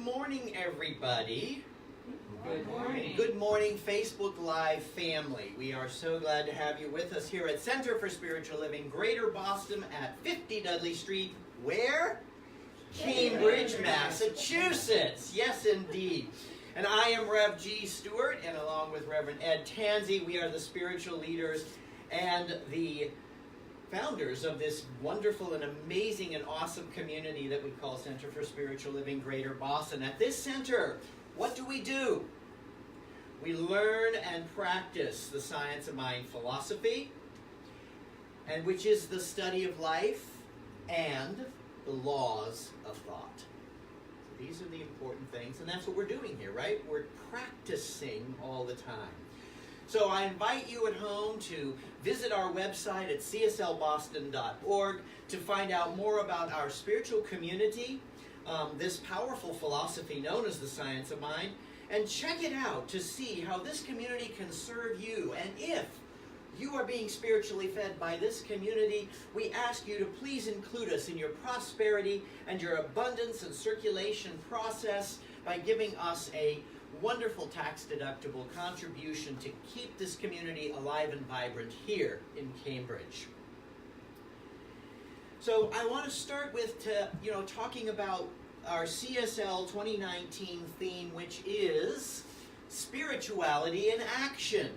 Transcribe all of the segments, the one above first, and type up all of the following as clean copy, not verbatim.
morning, everybody. Good morning. Good morning, Facebook Live family. We are so glad to have you with us here at Center for Spiritual Living, Greater Boston at 50 Dudley Street. Where? Cambridge, Massachusetts. Yes, indeed. And I am Rev G. Stewart, and along with Reverend Ed Tansey, we are the spiritual leaders and the founders of this wonderful and amazing and awesome community that we call Center for Spiritual Living Greater Boston. At this center, what do? We learn and practice the science of mind philosophy, and which is the study of life and the laws of thought. So these are the important things, and that's what we're doing here, right? We're practicing all the time. So I invite you at home to visit our website at cslboston.org to find out more about our spiritual community, this powerful philosophy known as the science of mind, and check it out to see how this community can serve you. And if you are being spiritually fed by this community, we ask you to please include us in your prosperity and your abundance and circulation process by giving us a wonderful tax-deductible contribution to keep this community alive and vibrant here in Cambridge. So I want to start with talking about our CSL 2019 theme, which is spirituality in action.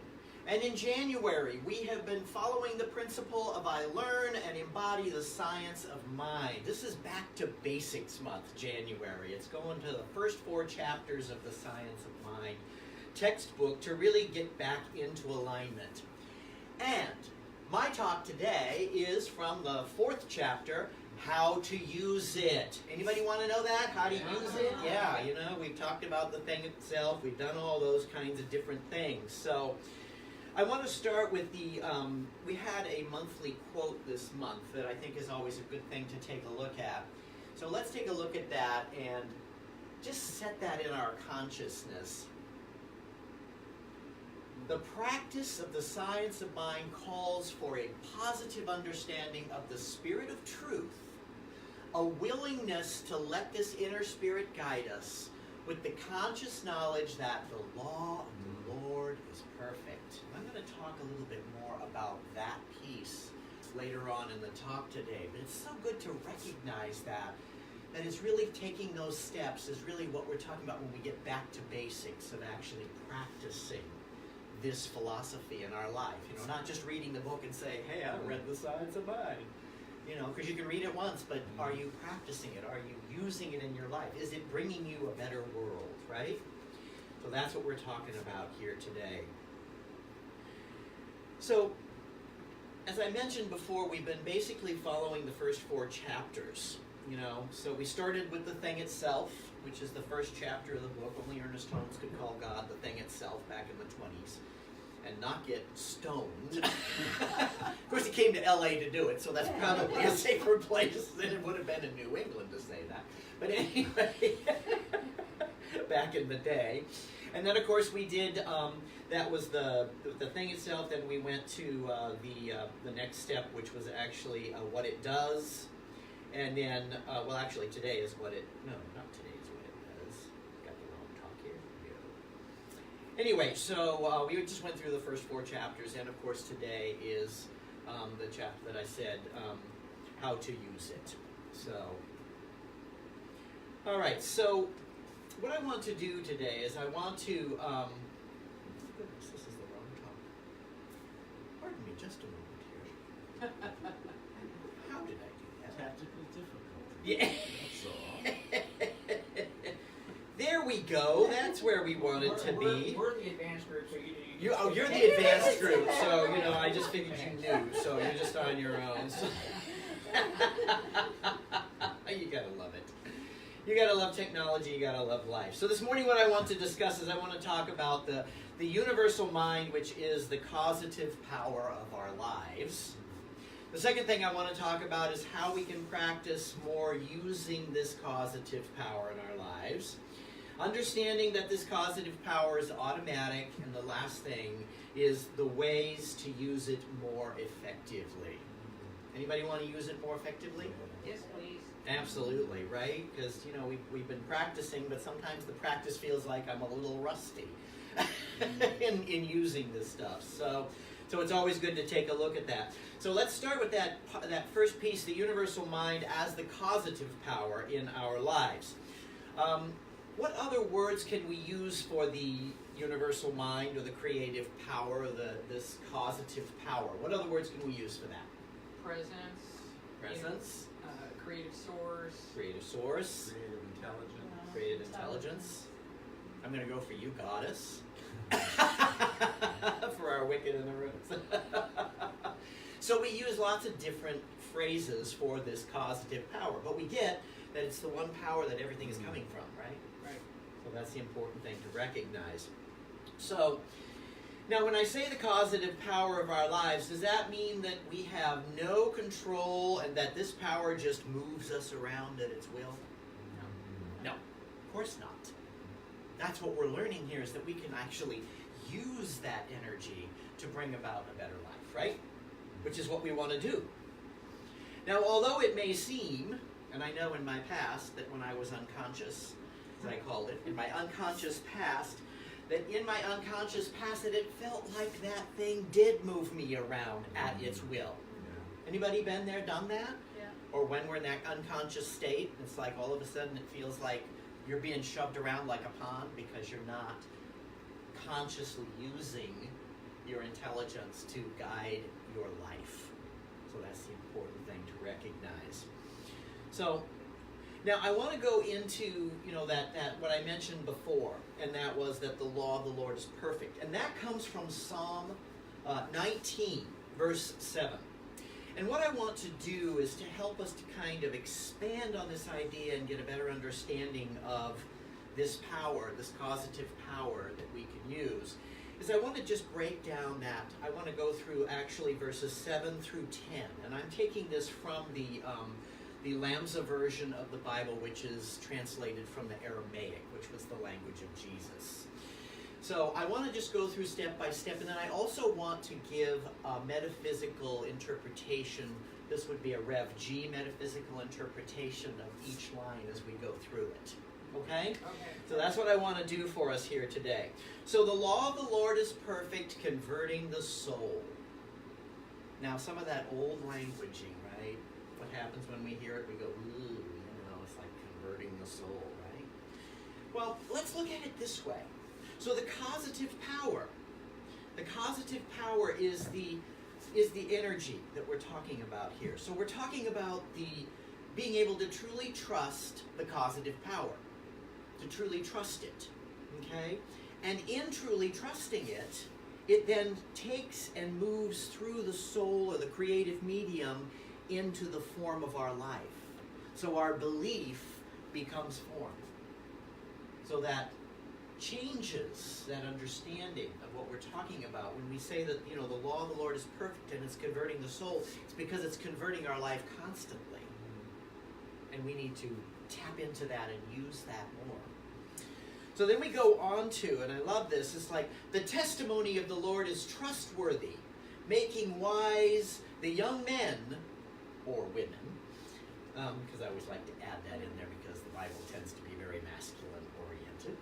And in January, we have been following the principle of I learn and embody the science of mind. This is Back to Basics Month, January. It's going to the first 4 chapters of the Science of Mind textbook to really get back into alignment. And my talk today is from the 4th chapter, How to Use It. Anybody want to know that? How to use it? Yeah, we've talked about the thing itself. We've done all those kinds of different things. So I want to start with we had a monthly quote this month that I think is always a good thing to take a look at. So let's take a look at that and just set that in our consciousness. The practice of the science of mind calls for a positive understanding of the spirit of truth, a willingness to let this inner spirit guide us with the conscious knowledge that the law of the Lord is perfect. I'm going to talk a little bit more about that piece later on in the talk today, but it's so good to recognize that it's really taking those steps is really what we're talking about when we get back to basics of actually practicing this philosophy in our life. Not just reading the book and say, hey, I read the science of mind. Because you can read it once, but are you practicing it? Are you using it in your life? Is it bringing you a better world, right? So that's what we're talking about here today. So, as I mentioned before, we've been basically following the first 4 chapters. So we started with the thing itself, which is the first chapter of the book. Only Ernest Holmes could call God the thing itself back in the 20s and not get stoned. Of course, he came to LA to do it, so that's probably a safer place than it would have been in New England to say that. But anyway, back in the day. And then, of course, we did, that was the thing itself. Then we went to the next step, which was actually what it does. And then, actually, today is what it, no, not today is what it does. Got the wrong talk here. Anyway, so we just went through the first 4 chapters, and of course today is the chapter that I said, how to use it. So, all right, so what I want to do today is I want to, oh goodness, this is the wrong talk. Pardon me just a moment here. How did I do that? Tactical difficulty. Yeah. That's all. There we go. That's where we wanted to be. We're the advanced group, so You're the advanced group, so I just figured you knew, so you're just on your own. So. You gotta love it. You gotta love technology, you gotta love life. So this morning what I want to discuss is I want to talk about the universal mind, which is the causative power of our lives. The second thing I want to talk about is how we can practice more using this causative power in our lives. Understanding that this causative power is automatic, and the last thing is the ways to use it more effectively. Anybody want to use it more effectively? Yes, please. Absolutely, right? Because, you know, we've been practicing, but sometimes the practice feels like I'm a little rusty in using this stuff. So it's always good to take a look at that. So let's start with that first piece, the universal mind as the causative power in our lives. What other words can we use for the universal mind or the creative power, or this causative power? What other words can we use for that? Presence. Presence, Creative source. creative source, Creative intelligence. creative intelligence. I'm going to go for you, goddess. For our wicked in the rooms. So we use lots of different phrases for this causative power, but we get that it's the one power that everything is coming from, right? Right. So that's the important thing to recognize. So, now when I say the causative power of our lives, does that mean that we have no control and that this power just moves us around at its will? No, of course not. That's what we're learning here, is that we can actually use that energy to bring about a better life, right? Which is what we want to do. Now, although it may seem, and I know in my past that when I was unconscious, as I called it, in my unconscious past, that in my unconscious past that it felt like that thing did move me around at its will. Anybody been there, done that? Yeah. Or when we're in that unconscious state, it's like all of a sudden it feels like you're being shoved around like a pond because you're not consciously using your intelligence to guide your life. So that's the important thing to recognize. So now I want to go into, that what I mentioned before, and that was that the law of the Lord is perfect. And that comes from Psalm 19, verse 7. And what I want to do is to help us to kind of expand on this idea and get a better understanding of this power, this causative power that we can use, is I want to just break down that. I want to go through actually verses 7 through 10. And I'm taking this from the Lamsa version of the Bible, which is translated from the Aramaic, which was the language of Jesus. So I want to just go through step by step, and then I also want to give a metaphysical interpretation. This would be a Rev G metaphysical interpretation of each line as we go through it. Okay? Okay. So that's what I want to do for us here today. So the law of the Lord is perfect, converting the soul. Now some of that old languaging, right? What happens when we hear it? We go, ooh, it's like converting the soul, right? Well, let's look at it this way. So the causative power is the energy that we're talking about here. So we're talking about the being able to truly trust the causative power, to truly trust it, okay? And in truly trusting it, it then takes and moves through the soul or the creative medium into the form of our life. So our belief becomes form. So that changes that understanding of what we're talking about. When we say that, the law of the Lord is perfect and it's converting the soul, it's because it's converting our life constantly. And we need to tap into that and use that more. So then we go on to, and I love this, it's like, the testimony of the Lord is trustworthy, making wise the young men, or women, because I always like to add that in there because the Bible tends to be very masculine oriented.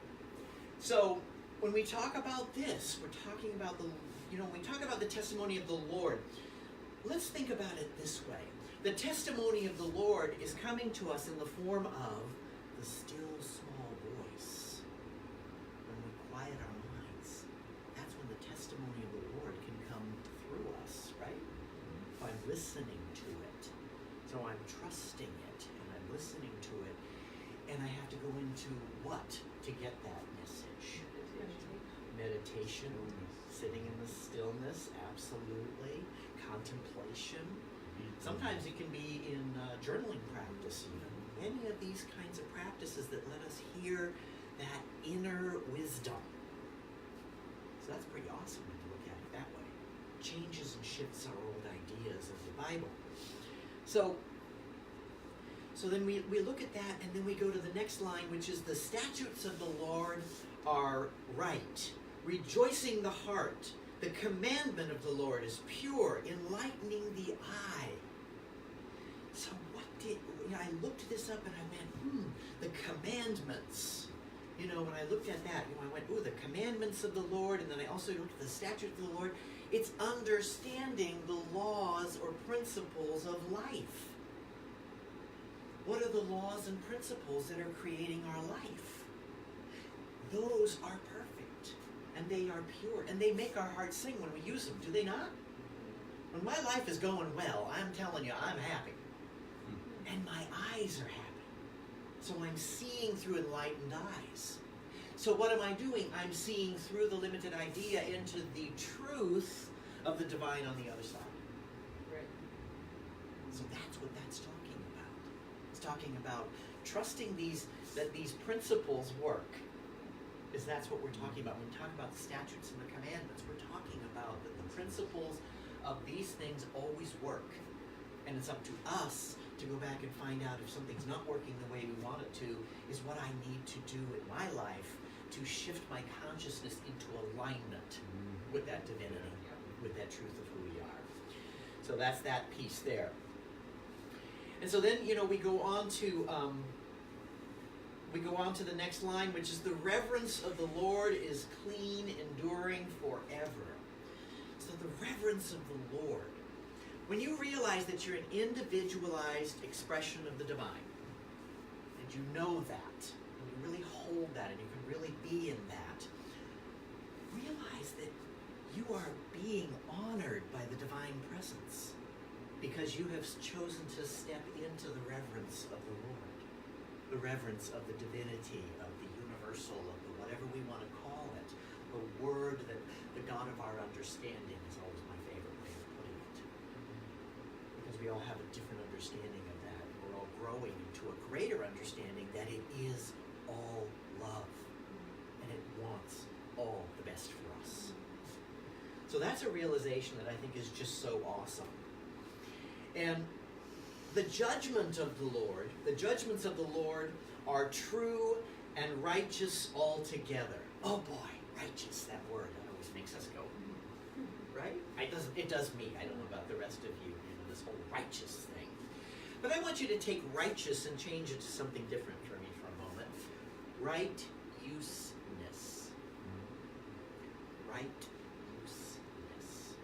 So when we talk about this, we're talking about when we talk about the testimony of the Lord, let's think about it this way. The testimony of the Lord is coming to us in the form of the still small voice. When we quiet our minds, that's when the testimony of the Lord can come through us, right? If I'm listening to it. So I'm trusting it, and I'm listening to it, and I have to go into what to get that message? Meditation, sitting in the stillness, absolutely. Contemplation. Sometimes it can be in journaling practice, even. Any of these kinds of practices that let us hear that inner wisdom. So that's pretty awesome when you look at it that way. Changes and shifts our old ideas of the Bible. So then we look at that, and then we go to the next line, which is the statutes of the Lord are right, rejoicing the heart. The commandment of the Lord is pure, enlightening the eye. I looked this up and I went, the commandments. You know, when I looked at that, I went, the commandments of the Lord, and then I also looked at the statutes of the Lord. It's understanding the laws or principles of life. What are the laws and principles that are creating our life? Those are perfect, and they are pure, and they make our hearts sing when we use them, do they not? When my life is going well, I'm telling you, I'm happy. And my eyes are happy. So I'm seeing through enlightened eyes. So what am I doing? I'm seeing through the limited idea into the truth of the divine on the other side. Right. So that's what that's talking about. It's talking about trusting that these principles work. Is that's what we're talking about. When we talk about the statutes and the commandments, we're talking about that the principles of these things always work. And it's up to us to go back and find out if something's not working the way we want it to, is what I need to do in my life to shift my consciousness into alignment with that divinity, with that truth of who we are. So that's that piece there. And so then, we go on to the next line, which is the reverence of the Lord is clean, enduring forever. So the reverence of the Lord. When you realize that you're an individualized expression of the divine, and you know that, and you really hold that, and you can really be in that, realize that you are being honored by the divine presence because you have chosen to step into the reverence of the Lord, the reverence of the divinity, of the universal, of the whatever we want to call it, the word that the God of our understanding is always my favorite way of putting it. Because we all have a different understanding of that. We're all growing into a greater understanding that it is all love. And it wants all the best for us. So that's a realization that I think is just so awesome. And the judgment of the Lord, the judgments of the Lord are true and righteous altogether. Oh boy, righteous, that word, that always makes us go, right? It does me. I don't know about the rest of you, this whole righteous thing. But I want you to take righteous and change it to something different for me for a moment. Right-useness. Right-useness.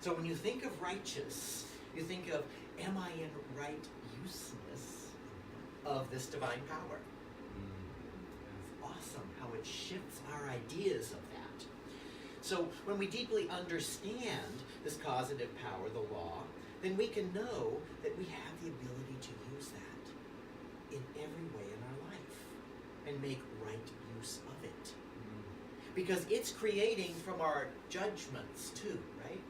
So when you think of righteous, you think of, am I in right-useness of this divine power? Awesome how it shifts our ideas of that. So when we deeply understand this causative power, the law, then we can know that we have the ability to use that in every way in our life and make right use of it. Because it's creating from our judgments too, right?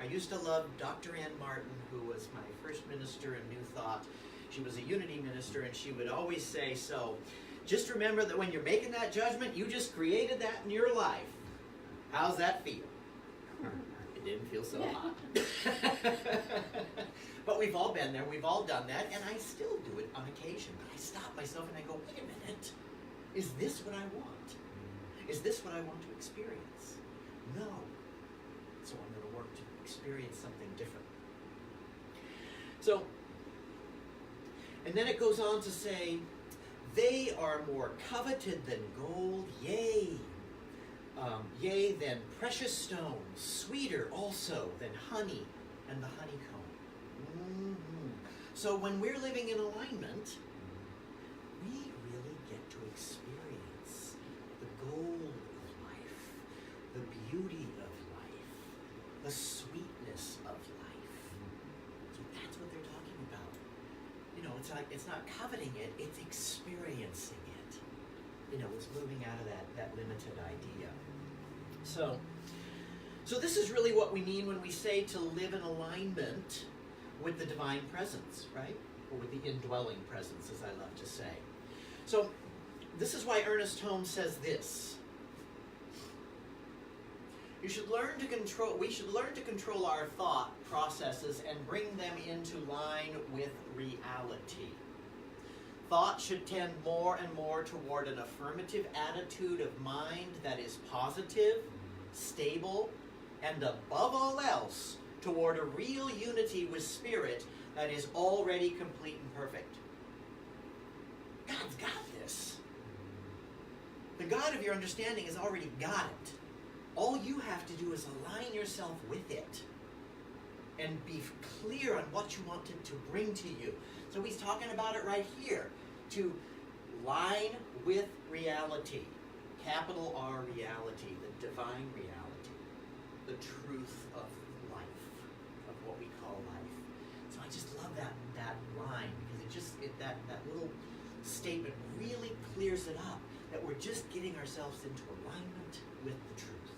I used to love Dr. Ann Martin, who was my first minister in New Thought. She was a Unity minister, and she would always say, so just remember that when you're making that judgment, you just created that in your life. How's that feel? It didn't feel so hot. But we've all been there. We've all done that. And I still do it on occasion. But I stop myself and I go, wait a minute. Is this what I want? Is this what I want to experience? No. So I'm going to work to experience something different. So, and then it goes on to say, they are more coveted than gold, yea, than precious stones, sweeter also than honey and the honeycomb. So when we're living in alignment, we really get to experience the gold of life, the beauty of life, the sweetness of life. So that's what they're talking about. It's not coveting it, it's experiencing it. It's moving out of that limited idea. So this is really what we mean when we say to live in alignment with the divine presence, right? Or with the indwelling presence, as I love to say. So this is why Ernest Holmes says this. We should learn to control our thought processes and bring them into line with reality. Thought should tend more and more toward an affirmative attitude of mind that is positive, stable, and above all else, toward a real unity with Spirit that is already complete and perfect. God's got this. The God of your understanding has already got it. All you have to do is align yourself with it and be clear on what you want it to bring to you. So he's talking about it right here. To line with reality. Capital R reality. The divine reality. The truth of life. Of what we call life. So I just love that line because that little statement really clears it up. That we're just getting ourselves into alignment with the truth.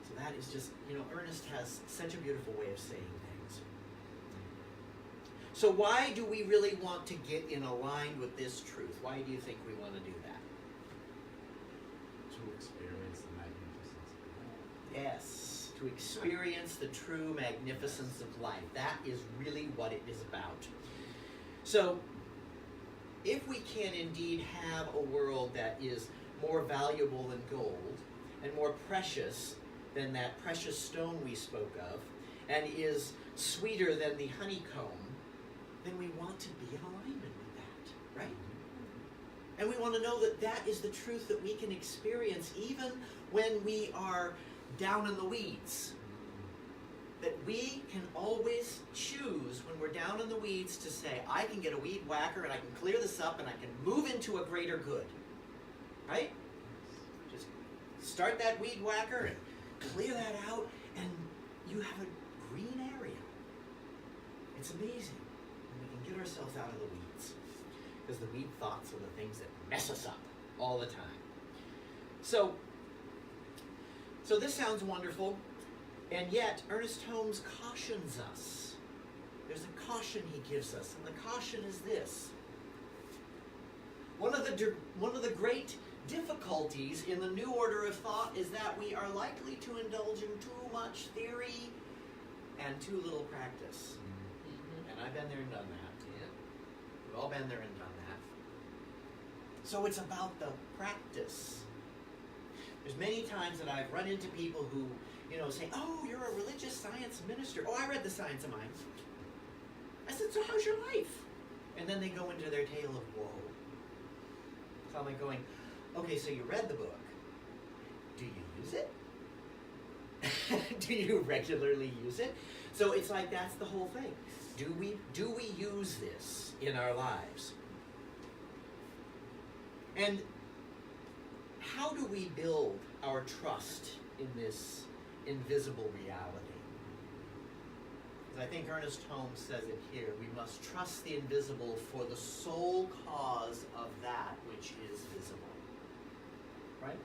So that is just, Ernest has such a beautiful way of saying things. So why do we really want to get in aligned with this truth? Why do you think we want to do that? To experience the magnificence of life. Yes, to experience the true magnificence of life. That is really what it is about. So, if we can indeed have a world that is more valuable than gold and more precious than that precious stone we spoke of, and is sweeter than the honeycomb, then we want to be in alignment with that, right? And we want to know that that is the truth that we can experience even when we are down in the weeds. That we can always choose when we're down in the weeds to say, I can get a weed whacker and I can clear this up and I can move into a greater good. Right? Just start that weed whacker and clear that out and you have a green area. It's amazing. And we can get ourselves out of the weeds. Because the weed thoughts are the things that mess us up all the time. So this sounds wonderful. And yet, Ernest Holmes cautions us. There's a caution he gives us, and the caution is this. One of the great difficulties in the new order of thought is that we are likely to indulge in too much theory and too little practice. And I've been there and done that. Yeah. We've all been there and done that. So it's about the practice. There's many times that I've run into people who say, oh, you're a religious science minister. Oh, I read The Science of Mind. I said, so how's your life? And then they go into their tale of woe. So I'm like going, okay, so you read the book. Do you use it? Do you regularly use it? So it's like that's the whole thing. Do we use this in our lives? And how do we build our trust in this invisible reality? As I think Ernest Holmes says it here, we must trust the invisible for the sole cause of that which is visible. Right?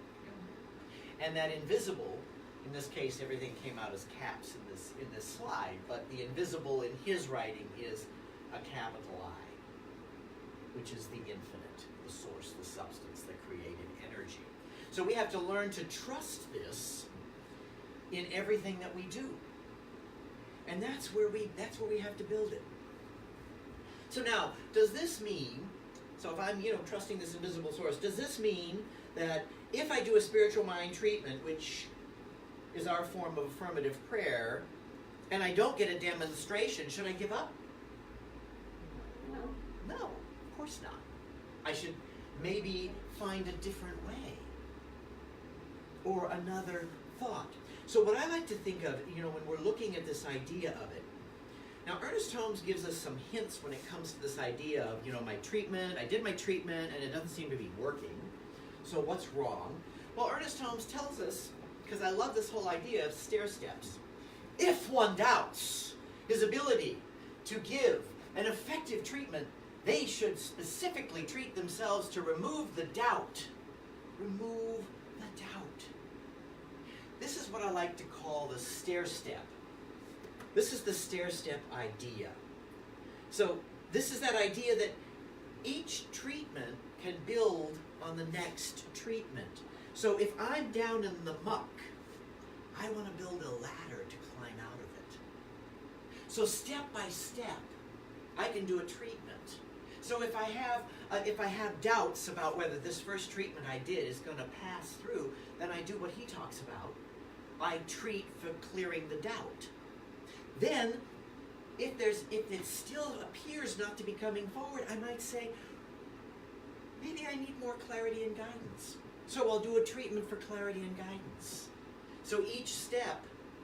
And that invisible, in this case everything came out as caps in this slide, but the invisible in his writing is a capital I, which is the infinite, the source, the substance, the created energy. So we have to learn to trust this in everything that we do. And that's where we have to build it. So now, does this mean, so if I'm, trusting this invisible source, does this mean that if I do a spiritual mind treatment, which is our form of affirmative prayer, and I don't get a demonstration, should I give up? No, of course not. I should maybe find a different way or another thought. So what I like to think of, when we're looking at this idea of it, now Ernest Holmes gives us some hints when it comes to this idea of, my treatment, I did my treatment and it doesn't seem to be working. So what's wrong? Well, Ernest Holmes tells us, because I love this whole idea of stair steps. If one doubts his ability to give an effective treatment, they should specifically treat themselves to remove the doubt. Remove the doubt. This is what I like to call the stair step. This is the stair step idea. So this is that idea that each treatment can build on the next treatment. So if I'm down in the muck, I want to build a ladder to climb out of it. So step by step, I can do a treatment. So if I have doubts about whether this first treatment I did is going to pass through, then I do what he talks about. I treat for clearing the doubt. Then, if it still appears not to be coming forward, I might say, maybe I need more clarity and guidance. So I'll do a treatment for clarity and guidance. So each step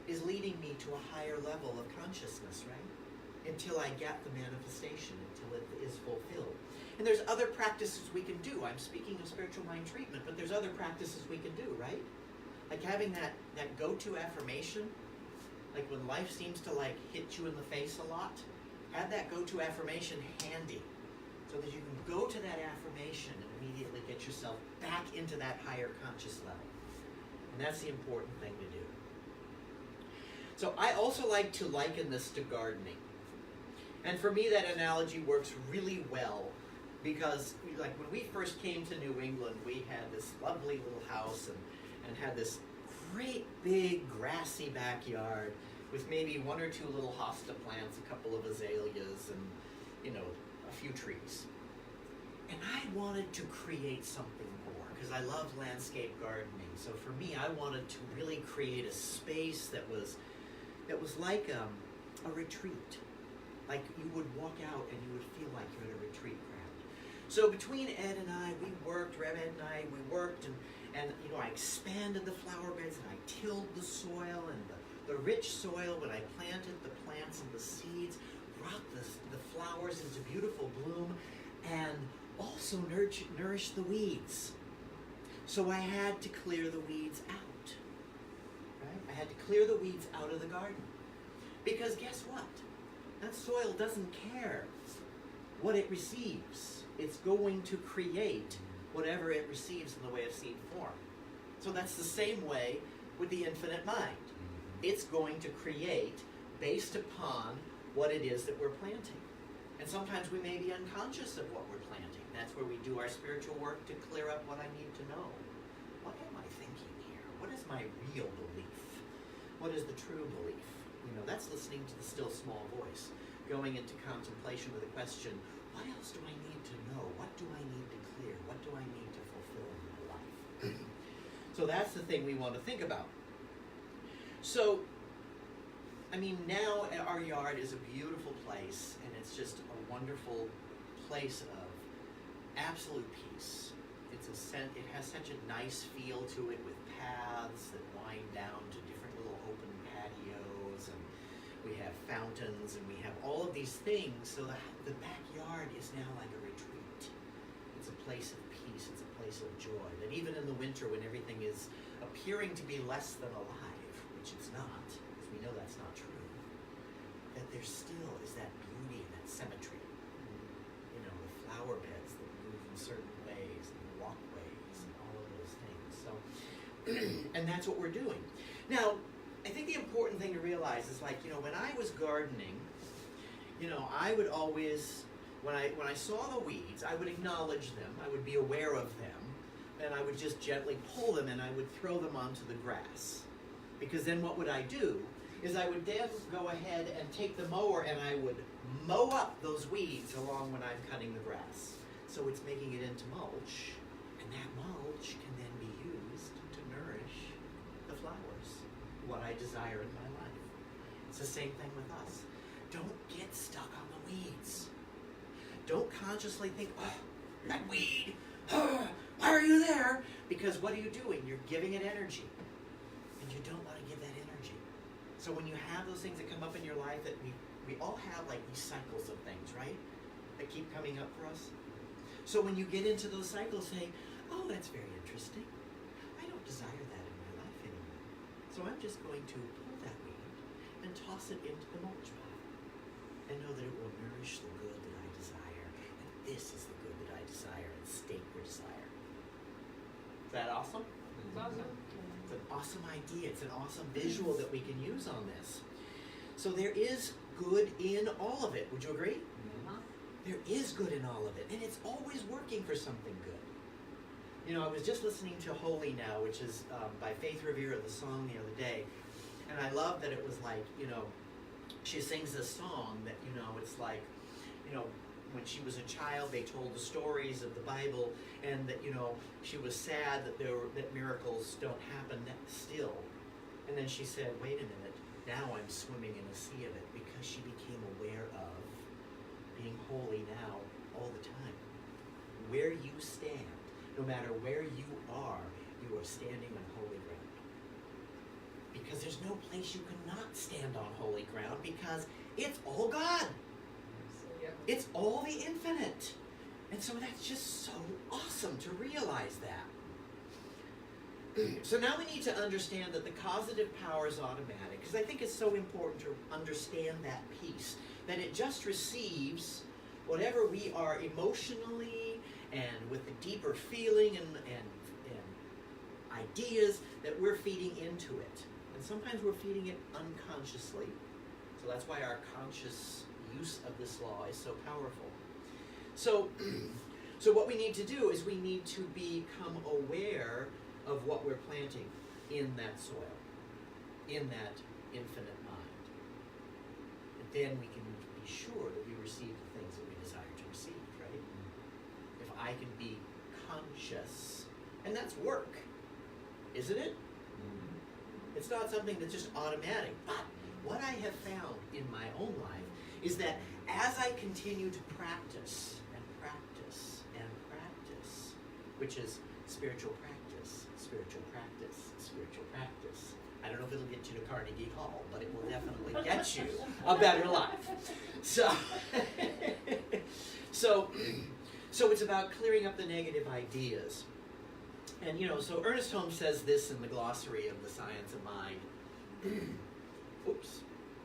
is leading me to a higher level of consciousness, right? Until I get the manifestation, until it is fulfilled. And there's other practices we can do. I'm speaking of spiritual mind treatment, but there's other practices we can do, right? Like having that go-to affirmation, like when life seems to like hit you in the face a lot, have that go-to affirmation handy so that you can go to that affirmation and immediately get yourself back into that higher conscious level. And that's the important thing to do. So I also like to liken this to gardening. And for me, that analogy works really well because, like, when we first came to New England, we had this lovely little house and had this great big grassy backyard with maybe one or two little hosta plants, a couple of azaleas, and, you know, a few trees. And I wanted to create something more because I love landscape gardening. So for me, I wanted to really create a space that was like a retreat. Like you would walk out and you would feel like you're at a retreat ground. So between Ed and I, Rev Ed and I, we worked and you know, I expanded the flower beds and I tilled the soil and the rich soil when I planted the plants and the seeds, brought the flowers into beautiful bloom and also nourished the weeds. So I had to clear the weeds out. Right? I had to clear the weeds out of the garden. Because guess what? That soil doesn't care what it receives. It's going to create whatever it receives in the way of seed form. So that's the same way with the infinite mind. It's going to create based upon what it is that we're planting. And sometimes we may be unconscious of what we're planting. That's where we do our spiritual work to clear up what I need to know. What am I thinking here? What is my real belief? What is the true belief? You know, that's listening to the still small voice, going into contemplation with a question, what else do I need to know? What do I need to clear? What do I need to fulfill in my life? So that's the thing we want to think about. So, I mean, now our yard is a beautiful place, and it's just a wonderful place of absolute peace. It has such a nice feel to it with paths that wind down to different little open patios, and we have fountains, and we have all of these things, so the backyard is now like a retreat. It's a place of peace, it's a place of joy, that even in the winter when everything is appearing to be less than alive, which it's not, because we know that's not true, that there still is that beauty and that symmetry. You know, the flower beds that move in certain ways, and the walkways, and all of those things. So, and that's what we're doing. Now, I think the important thing to realize is, like, you know, when I was gardening, you know, I would always, when I saw the weeds, I would acknowledge them, I would be aware of them, and I would just gently pull them and I would throw them onto the grass. Because then what would I do is I would then go ahead and take the mower and I would mow up those weeds along when I'm cutting the grass. So it's making it into mulch, and that mulch can then be used to nourish the flowers, what I desire in my life. It's the same thing with us. Don't get stuck on the weeds. Don't consciously think, oh, that weed, oh, why are you there? Because what are you doing? You're giving it energy. And you don't want to give that energy. So when you have those things that come up in your life, that we all have like these cycles of things, right? That keep coming up for us. So when you get into those cycles, say, oh, that's very interesting. I don't desire that in my life anymore. So I'm just going to pull that weed and toss it into the mulch pile. And know that it will nourish the good that I desire. And this is the good that I desire and state your desire. Is that awesome? It's awesome. It's an awesome idea. It's an awesome visual that we can use on this. So there is good in all of it. Would you agree? There is good in all of it. And it's always working for something good. You know, I was just listening to Holy Now, which is by Faith Revere, the song the other day. And I love that it was like, you know, she sings this song that, you know, it's like, you know, when she was a child, they told the stories of the Bible, and that, you know, she was sad that miracles don't happen still. And then she said, wait a minute, now I'm swimming in a sea of it, holy now all the time. Where you stand, no matter where you are standing on holy ground. Because there's no place you cannot stand on holy ground, because it's all God. Yep. It's all the infinite. And so that's just so awesome to realize that. So now we need to understand that the causative power is automatic, because I think it's so important to understand that piece, that it just receives whatever we are emotionally and with the deeper feeling and ideas that we're feeding into it. And sometimes we're feeding it unconsciously. So that's why our conscious use of this law is so powerful. So what we need to do is we need to become aware of what we're planting in that soil, in that infinite mind. And then we can be sure that we receive the things that we desire to receive, right? If I can be conscious, and that's work, isn't it? It's not something that's just automatic. But what I have found in my own life is that as I continue to practice and practice and practice, which is spiritual practice, spiritual practice, spiritual practice. I don't know if it'll get you to Carnegie Hall, but it will definitely get you a better life. So it's about clearing up the negative ideas. And so Ernest Holmes says this in the glossary of the Science of Mind. Oops,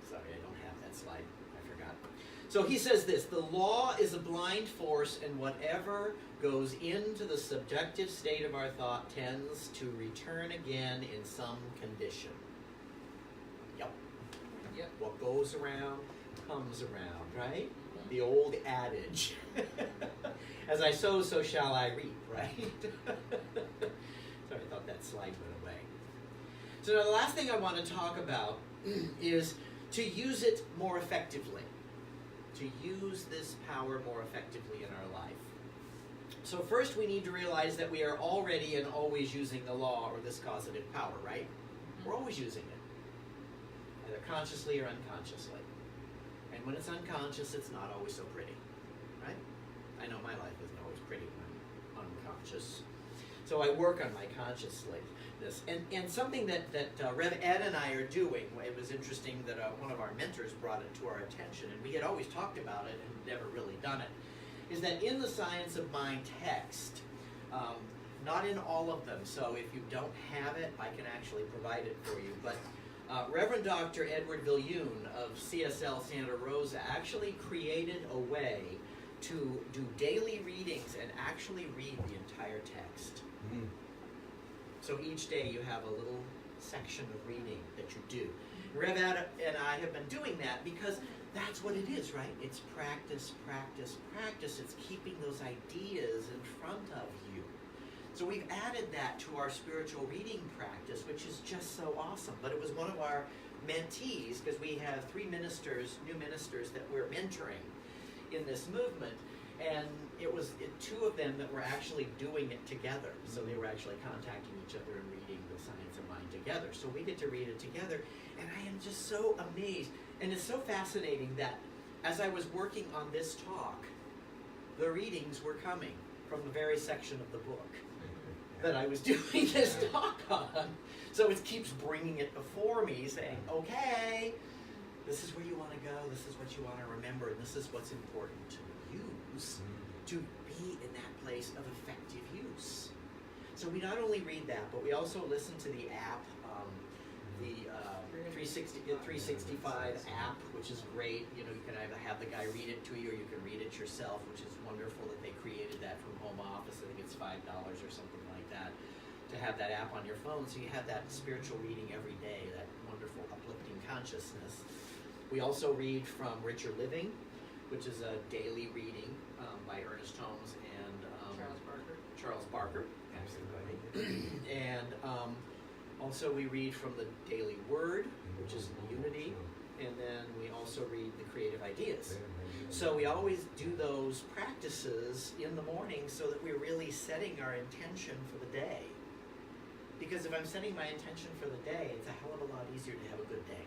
sorry, I don't have that slide. I forgot. So he says this: the law is a blind force, and whatever goes into the subjective state of our thought tends to return again in some condition. Yep. What goes around comes around, right? The old adage. As I sow, so shall I reap, right? Sorry, I thought that slide went away. So now the last thing I want to talk about is to use it more effectively. To use this power more effectively in our life. So first we need to realize that we are already and always using the law or this causative power, right? We're always using it. Either consciously or unconsciously. And when it's unconscious, it's not always so pretty, right? I know my life isn't always pretty when I'm unconscious. So I work on my consciousness. And something that Rev Ed and I are doing, it was interesting that one of our mentors brought it to our attention, and we had always talked about it and never really done it, is that in the Science of Mind text, not in all of them, so if you don't have it, I can actually provide it for you, but Reverend Dr. Edward Viljoen of CSL Santa Rosa actually created a way to do daily readings and actually read the entire text. Mm-hmm. So each day you have a little section of reading that you do. Rev Ed and I have been doing that because that's what it is, right? It's practice, practice, practice. It's keeping those ideas in front of you. So we've added that to our spiritual reading practice, which is just so awesome. But it was one of our mentees, because we have 3 ministers, new ministers that we're mentoring in this movement, and it was 2 of them that were actually doing it together. So they were actually contacting each other and reading the Science of Mind together. So we get to read it together, and I am just so amazed. And it's so fascinating that as I was working on this talk, the readings were coming from the very section of the book that I was doing this talk on. So it keeps bringing it before me, saying, okay, this is where you want to go, this is what you want to remember, and this is what's important to use to be in that place of effective use. So we not only read that, but we also listen to the app, the 365 app, which is great. You can either have the guy read it to you, or you can read it yourself, which is wonderful that they created that from home office. I think it's $5 or something like that to have that app on your phone, so you have that spiritual reading every day, that wonderful uplifting consciousness. We also read from Richer Living, which is a daily reading by Ernest Holmes and Charles Barker. Absolutely. And also we read from the Daily Word, which is Unity, and then we also read the Creative Ideas. So we always do those practices in the morning so that we're really setting our intention for the day. Because if I'm setting my intention for the day, it's a hell of a lot easier to have a good day.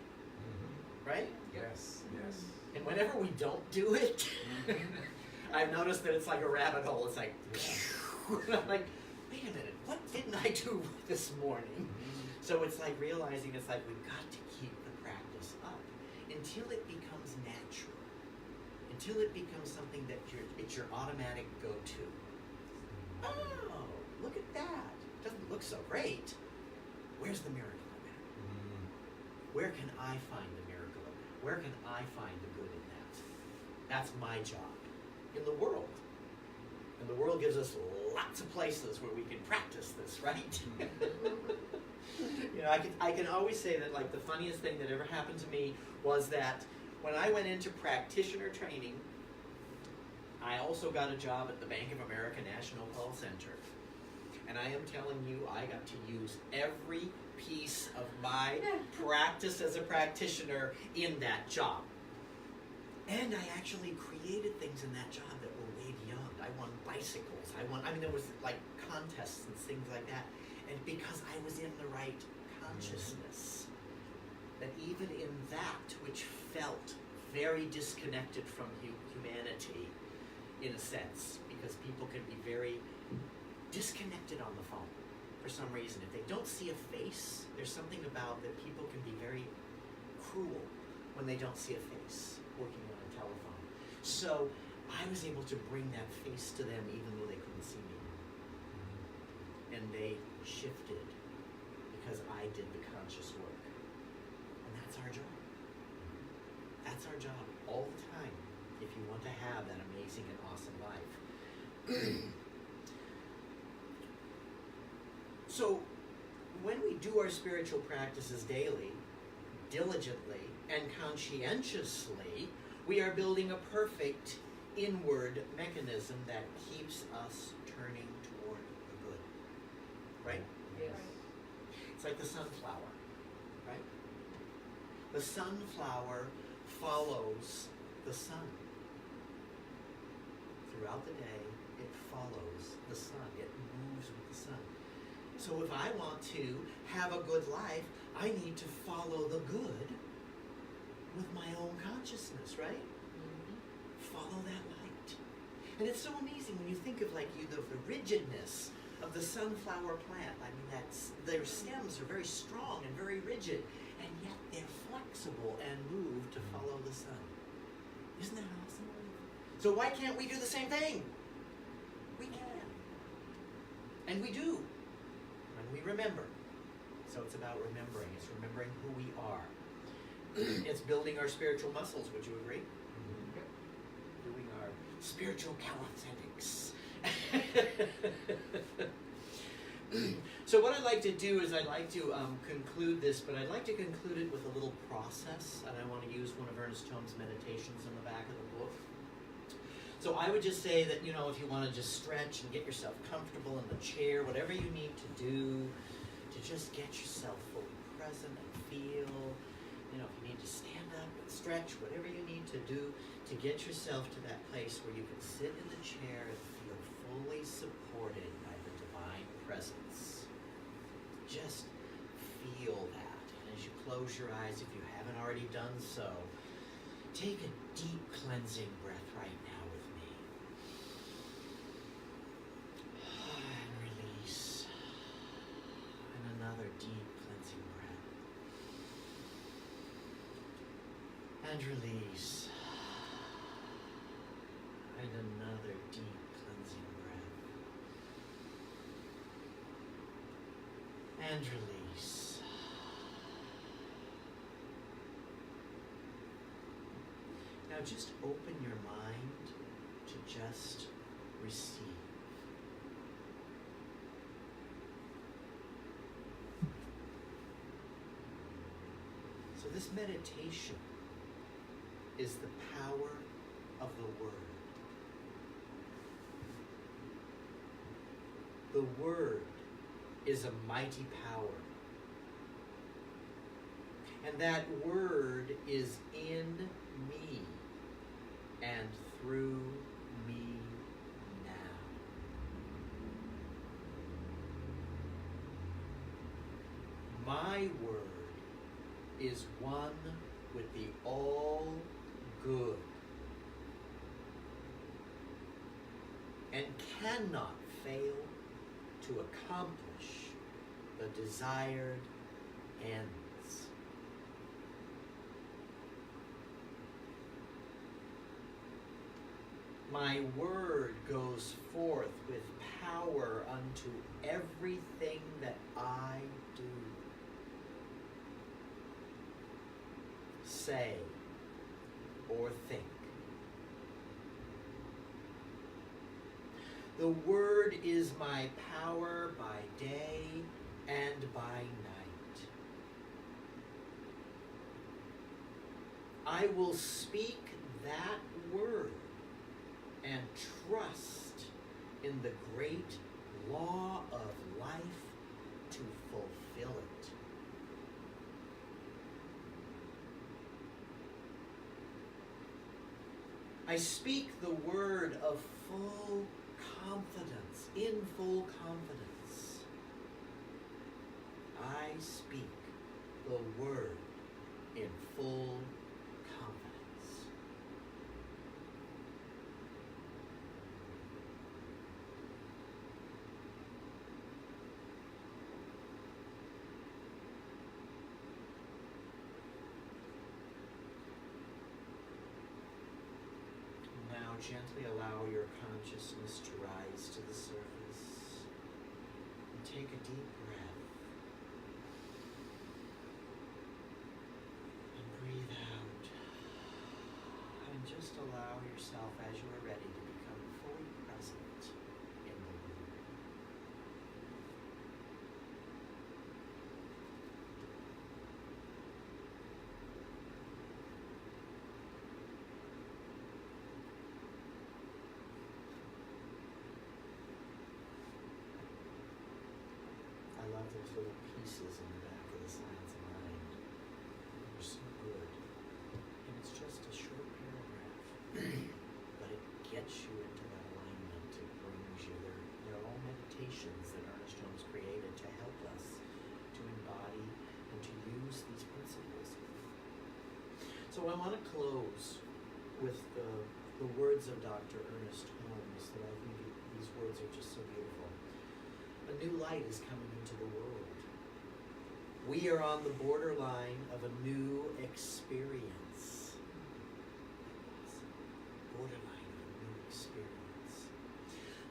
Right? Yes. And whenever we don't do it, I've noticed that it's like a rabbit hole. It's like, and I'm like, wait a minute, what didn't I do this morning? So it's like realizing it's like we've got to keep the practice up until it becomes natural, until it becomes something that it's your automatic go-to. Oh, look at that. Doesn't look so great. Where's the miracle in that? Where can I find the miracle in that? Where can I find the good in that? That's my job in the world. And the world gives us lots of places where we can practice this, right? You know, I can always say that, like, the funniest thing that ever happened to me was that when I went into practitioner training, I also got a job at the Bank of America National Call Center. And I am telling you, I got to use every piece of my practice as a practitioner in that job. And I actually created things in that job that were way beyond. I won bicycles. There was like contests and things like that. And because I was in the right consciousness, that even in that which felt very disconnected from humanity, in a sense, because people can be very disconnected on the phone for some reason. If they don't see a face, there's something about that people can be very cruel when they don't see a face working on a telephone. So I was able to bring that face to them even though they couldn't see me. And they shifted because I did the conscious work. And that's our job. That's our job all the time if you want to have that amazing and awesome life. So when we do our spiritual practices daily, diligently, and conscientiously, we are building a perfect inward mechanism that keeps us turning toward the good. Right? Yes. It's like the sunflower, right? The sunflower follows the sun. Throughout the day, it follows the sun. It moves with the sun. So if I want to have a good life, I need to follow the good with my own consciousness, right? Follow that light. And it's so amazing when you think of like the rigidness of the sunflower plant. I mean, their stems are very strong and very rigid, and yet they're flexible and move to follow the sun. Isn't that awesome? So why can't we do the same thing? We can. And we do. When we remember. So it's about remembering. It's remembering who we are. It's building our spiritual muscles. Would you agree? Doing our spiritual calisthenics. So what I'd like to do is I'd like to conclude this, but I'd like to conclude it with a little process, and I want to use one of Ernest Holmes' meditations in the back of the book. So I would just say that, if you want to just stretch and get yourself comfortable in the chair, whatever you need to do to just get yourself fully present and feel, if you need to stand up and stretch, whatever you need to do to get yourself to that place where you can sit in the chair and feel fully supported by the divine presence. Just feel that. And as you close your eyes, if you haven't already done so, take a deep cleansing breath right now with me. And release. And another deep cleansing breath. And release. And another deep cleansing breath. And release. Now just open your mind to just receive. So this meditation is the power of the Word. The Word is a mighty power. And that Word is in me and through me now. My Word is one with the all good. and cannot fail to accomplish the desired ends. My word goes forth with power unto everything that I do, say, or think. The word is my power by day and by night. I will speak that word and trust in the great law of life to fulfill it. I speak the word of full confidence, in full confidence. I speak the word in full confidence. Now gently allow your consciousness to rise to the surface and take a deep breath and breathe out, and just allow yourself as you are ready to become fully present in the room. I love those little pieces in the back of the science of mind. They're so good. And it's just a short paragraph, but it gets you into that alignment. It brings you there. They're all meditations that Ernest Holmes created to help us to embody and to use these principles. So I want to close with the words of Dr. Ernest Holmes, that I think these words are just so beautiful. A new light is coming into the world. We are on the borderline of a new experience. Borderline of a new experience.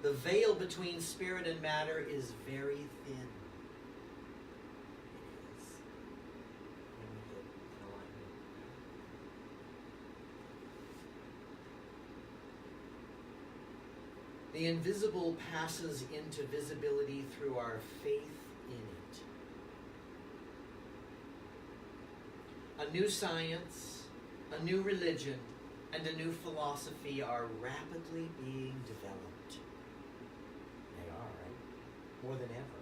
The veil between spirit and matter is very thin. It is. When we get in alignment. The invisible passes into visibility through our faith in it. A new science, a new religion, and a new philosophy are rapidly being developed. They are, right? More than ever.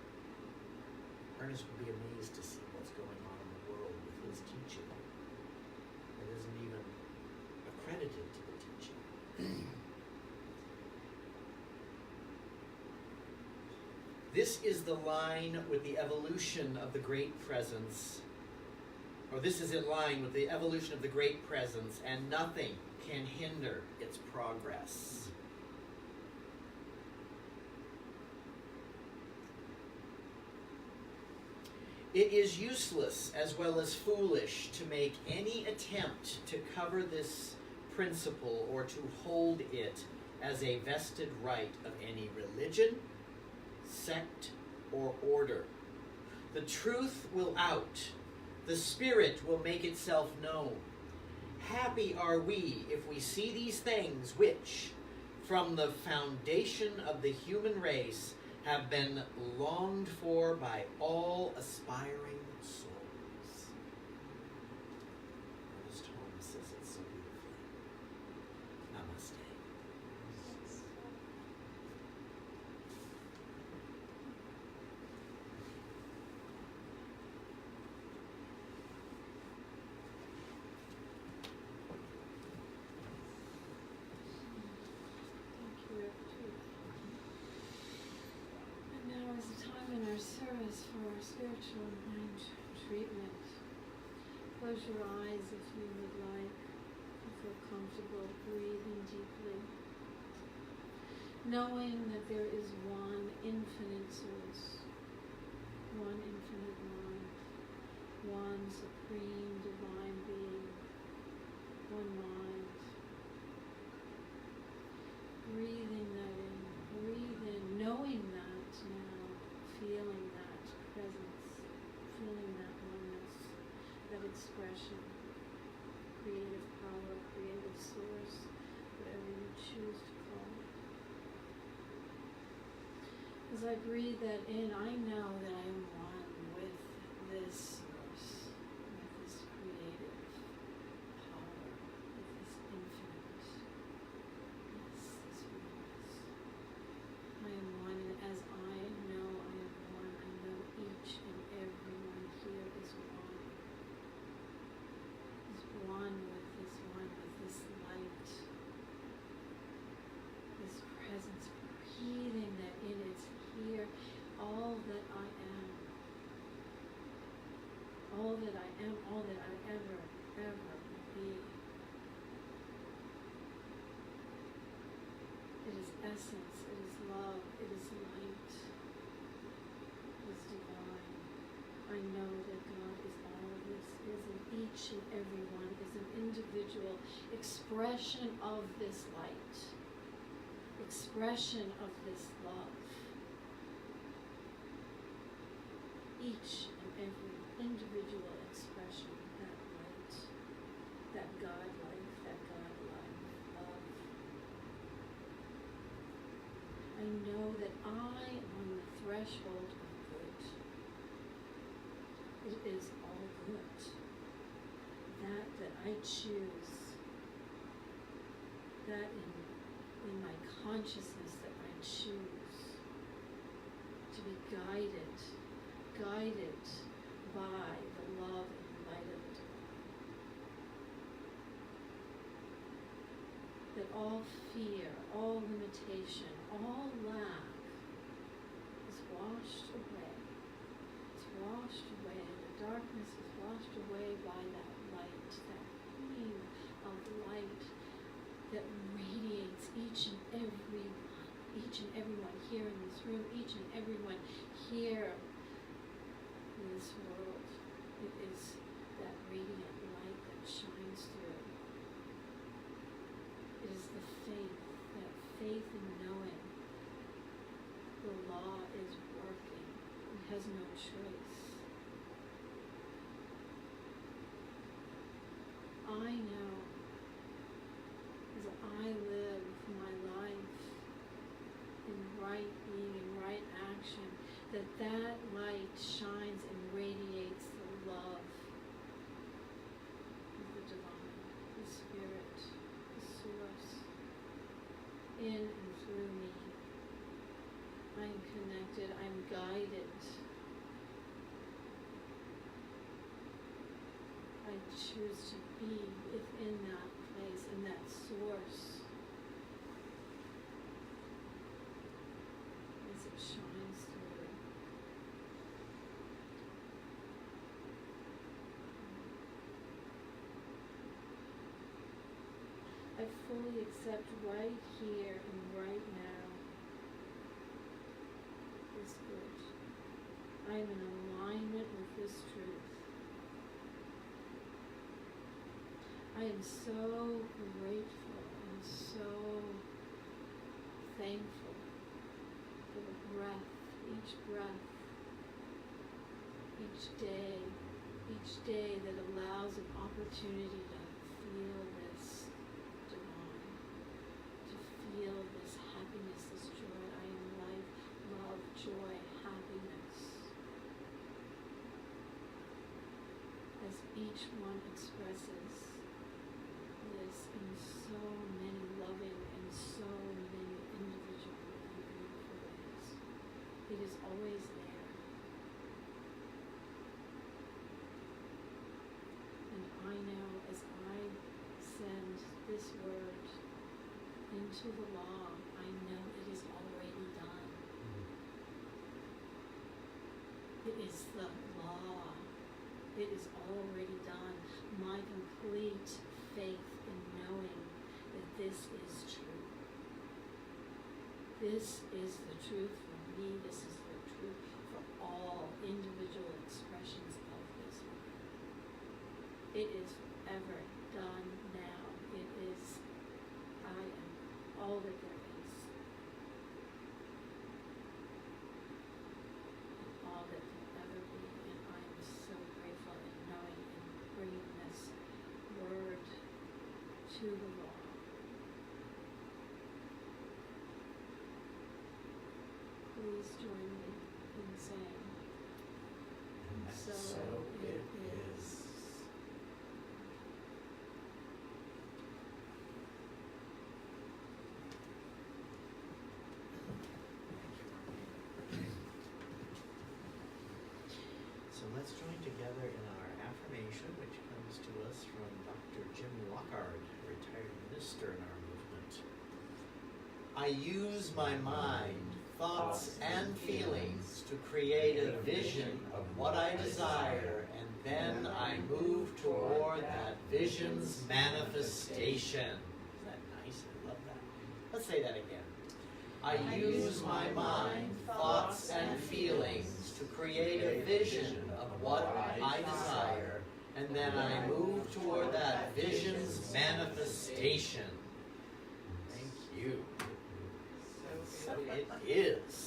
Ernest would be amazed to see what's going on in the world with his teaching. It isn't even accredited to the teaching. This is the line with the evolution of the Great Presence, or this is in line with the evolution of the Great Presence, and nothing can hinder its progress. It is useless as well as foolish to make any attempt to cover this principle or to hold it as a vested right of any religion, sect, or order. The truth will out. The Spirit will make itself known. Happy are we if we see these things which, from the foundation of the human race, have been longed for by all aspiring souls. Ernest Holmes says it so beautifully. Namaste. And now is the time in our service for our spiritual mind treatment. Close your eyes if you would like. You feel comfortable breathing deeply. knowing that there is one infinite source, one infinite mind, one supreme divine being, one mind. Breathing that in, breathe in, knowing that now, feeling that presence, feeling that oneness, that expression, creative power, creative source, whatever you choose to call it. As I breathe that in, I know that I am one with this source, with this creative power, with this infinite. Yes, this oneness. I am one, and as I know I am one, I know each and every one here is one. Is one with this light, this presence, breathing that in, it's here, all that I am. All that I am, all that I ever will be. It is essence, it is love, it is light, it is divine. I know that God is all of this, is in each and every one, is an individual expression of this light, expression of this love. Each and every individual expression, that light, that God life, that God life, love. I know that I am on the threshold of good. It is all good. That I choose, that in my consciousness that I choose to be guided by the love and light of the divine. That all fear, all limitation, all lack is washed away. It's washed away. The darkness is washed away by that light, that beam of light that radiates each and every one here in this room, each and everyone here in this world. It is that radiant light that shines through. It is the faith, that faith in knowing the law is working. It has no choice. I know as I live my life in right being, in right action, that light shines and radiates the love of the divine, the spirit, the source, in and through me. I am connected, I am guided. I choose to be within that place, in that source, as it shines through. I fully accept right here and right now is good. I am in alignment with this truth. I am so grateful and so thankful for the breath, each day that allows an opportunity to feel this divine, to feel this happiness, this joy. I am life, love, joy, happiness. As each one expresses this in so many loving and so many individual and beautiful ways. It is always there. And I know as I send this word into the law, I know it is already done. It is the law. It is already done. My complete faith in knowing that this is true. This is the truth for me. This is the truth for all individual expressions of this work. It is forever done now. It is, I am all that there is. And all that will ever be. And I am so grateful in knowing and bringing this word to the world. Please join me in saying, And so it it is. So let's join together in our affirmation, which comes to us from Dr. Jim Lockard, a retired minister in our movement. I use my mind, thoughts, and feelings to create a vision of what I desire, and then I move toward that vision's manifestation. Isn't that nice? I love that. Let's say that again. I use my mind, thoughts, and feelings to create a vision of what I desire, and then I move toward that vision's manifestation. Thank you. So it is.